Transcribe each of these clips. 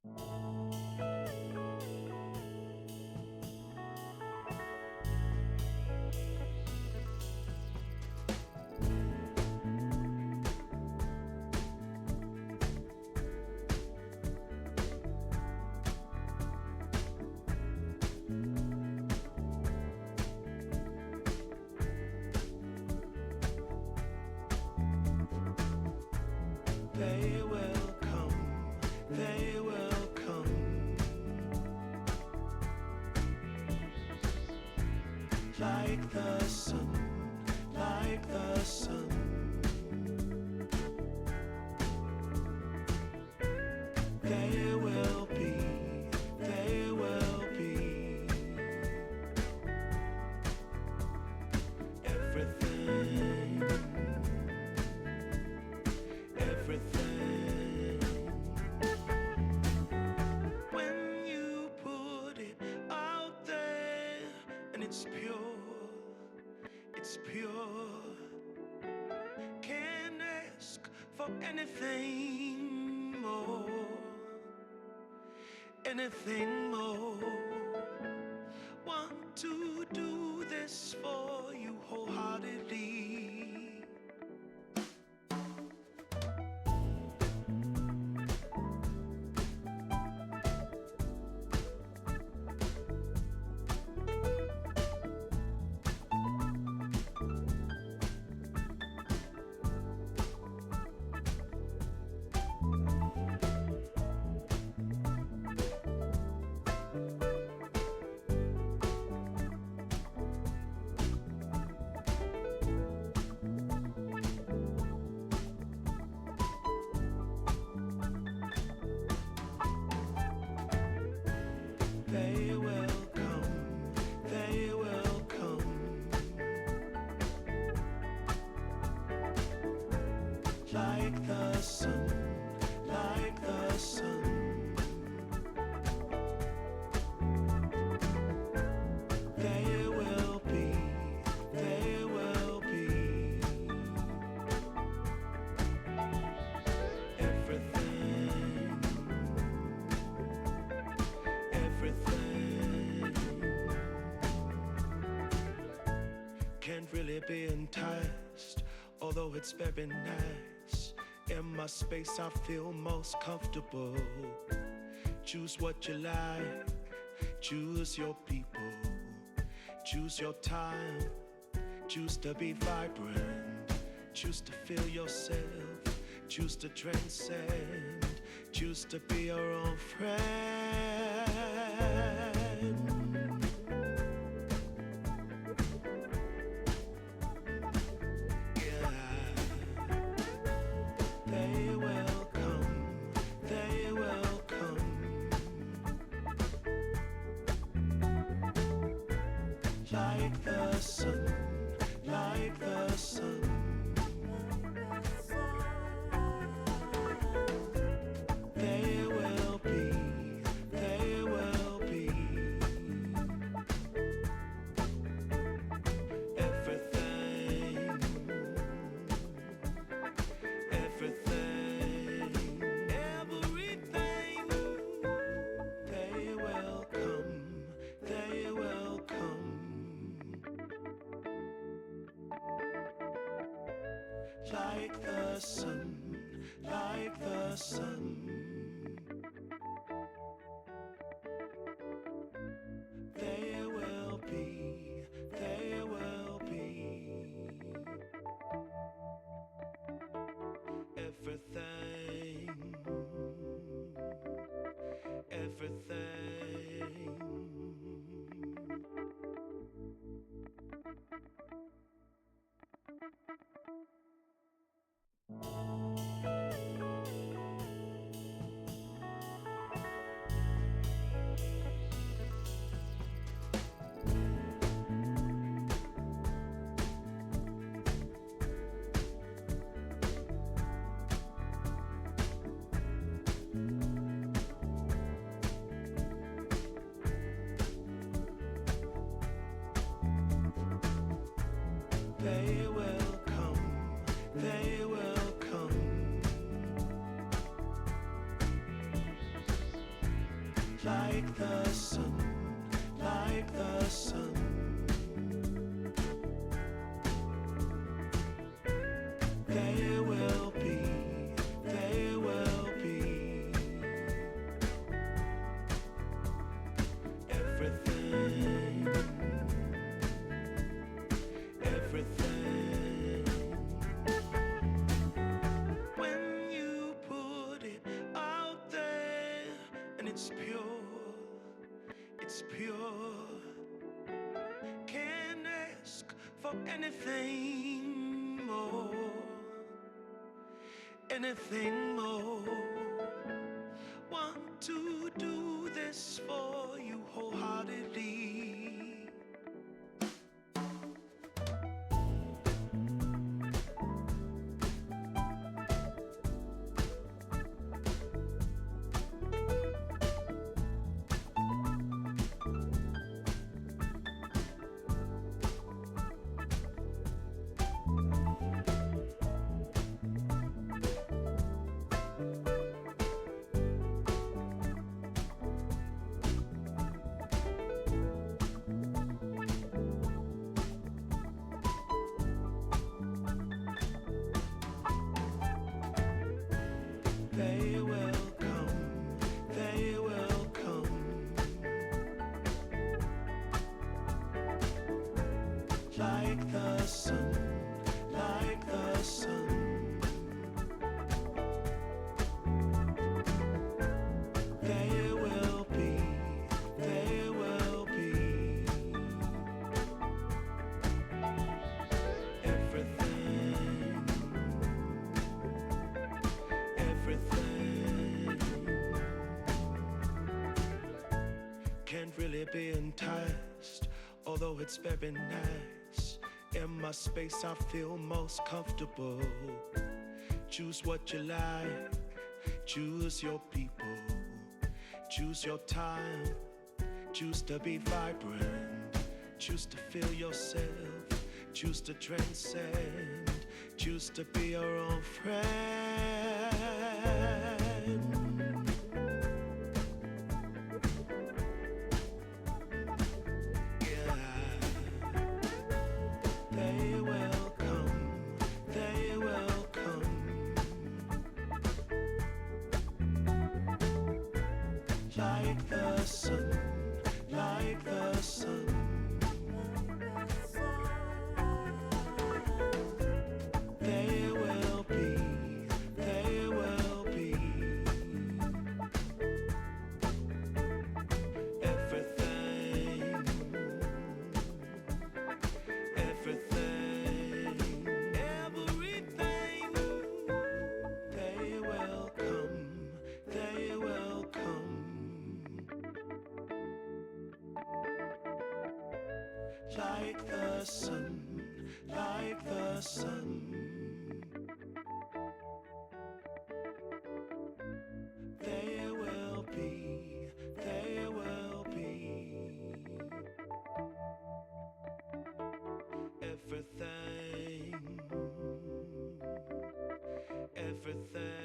They will come, they will come, like the sun, like the sun. They will be, they will be everything, everything. When you put it out there and it's pure, can't ask for anything more, anything more. Want to do this for you wholeheartedly. They will come, they will come, like the sun, like the sun. They will be, they will be everything, everything. Can't really be enticed, although it's very nice. In my space I feel most comfortable. Choose what you like, choose your people, choose your time, choose to be vibrant, choose to feel yourself, choose to transcend, choose to be your own friend. They will come, they will come, like the sun, like the sun. They will be, they will be everything, everything, everything. They will come, they will come, like the sun, like the sun. They will be, they will be everything, everything. like the sun, like the sun. There will be everything, everything. When you put it out there and it's pure, can't ask for anything more, anything more. Want to do this for you wholeheartedly. They will come, they will come, like the sun, like the sun. There will be everything, everything. Can't really be enticed, although it's very nice. In my space I feel most comfortable. Choose what you like, choose your people, choose your time, choose to be vibrant, choose to feel yourself, choose to transcend, choose to be your own friend. They will come, they will come, like the sun, like the sun. There will be everything, everything, everything. They will come, they will come, like the sun, like the sun. There will be everything, everything.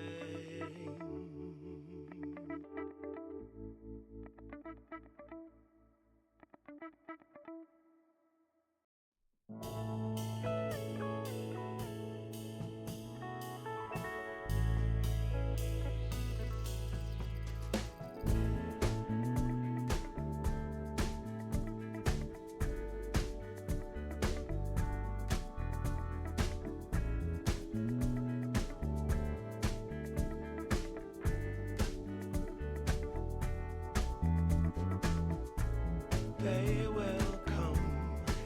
They will come,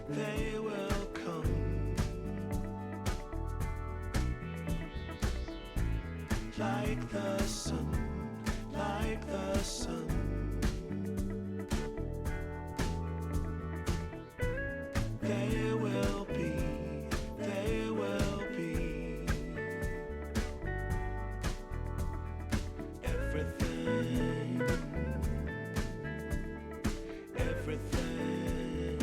they will come, like the sun, like the sun. There will be everything, everything.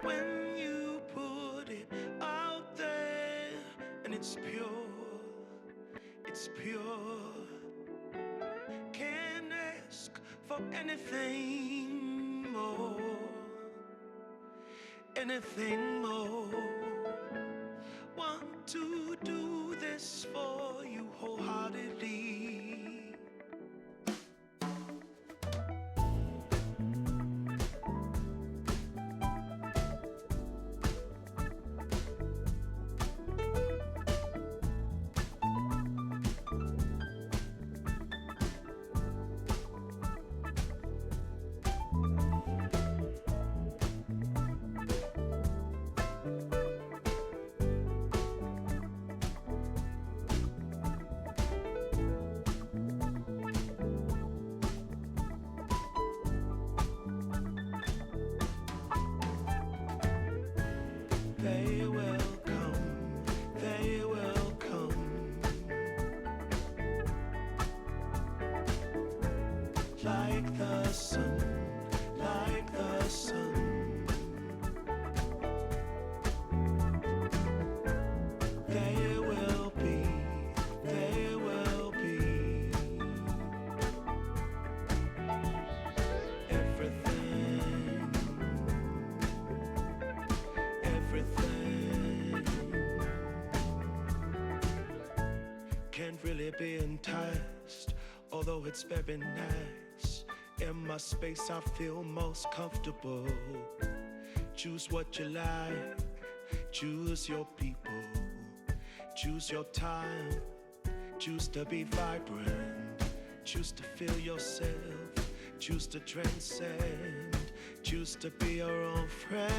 When you put it out there and it's pure, can't for anything more, anything more. Want to do this for you wholeheartedly. They will come, they will come, like the sun, like the sun. They will be, they will be everything, everything. Can't really be enticed, although it's very nice. In my space I feel most comfortable. Choose what you like, choose your people, choose your time, choose to be vibrant, choose to feel yourself, choose to transcend, choose to be your own friend.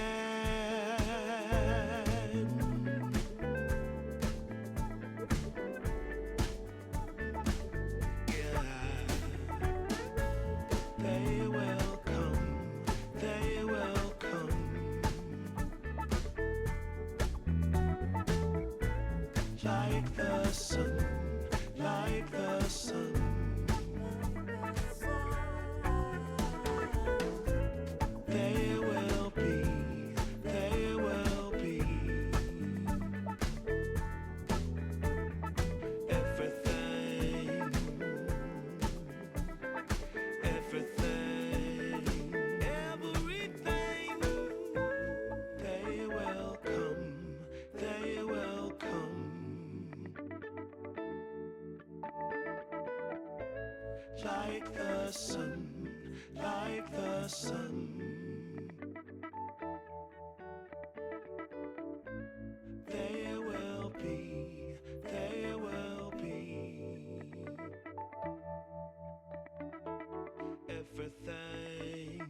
They will come, they will come, like the sun, like the sun. They will be, they will be everything, everything, everything. They will come, they will come, like the sun, like the sun. They will be, they will be everything,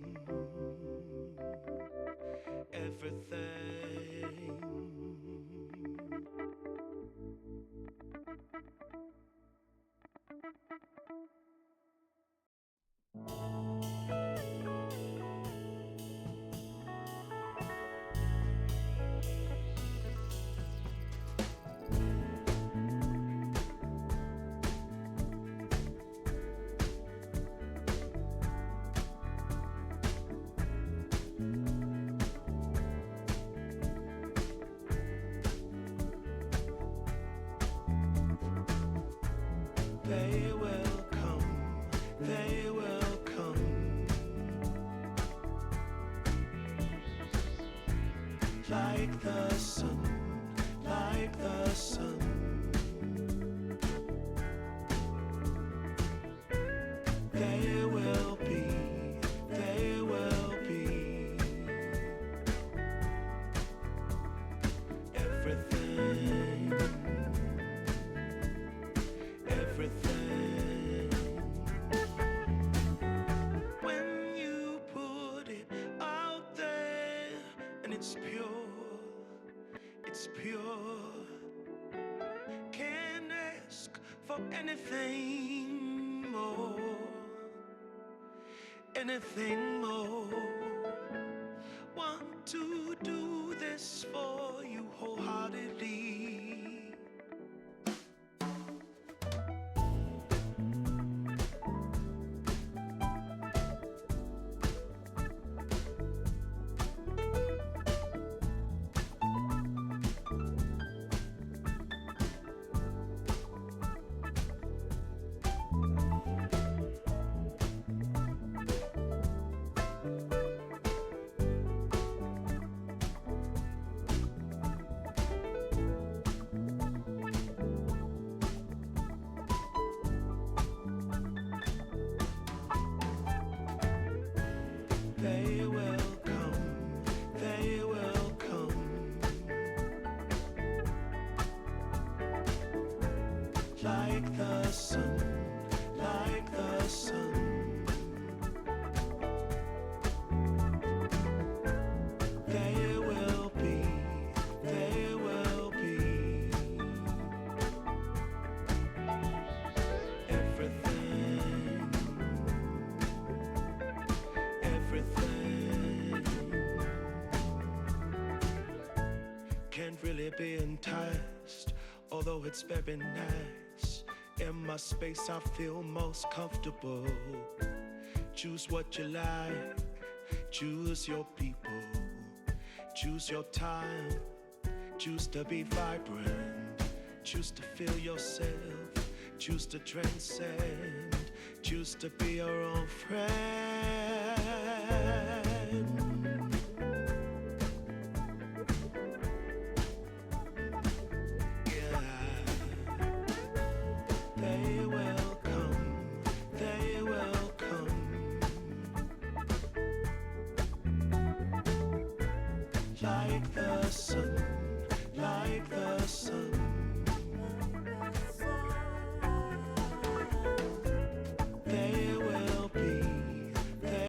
everything. They will come, they will come, like the sun, like the sun. They will be, they will be everything, everything. When you put it out there and it's pure, it's pure. Can't ask for anything more, anything more. Want to do this for you wholeheartedly. like the sun, like the sun. They will be, they will be everything, everything. Can't really be enticed, although it's very nice. In my space I feel most comfortable. Choose what you like, choose your people, choose your time, choose to be vibrant, choose to feel yourself, choose to transcend, choose to be your own friend. They will come, they will come, like the sun.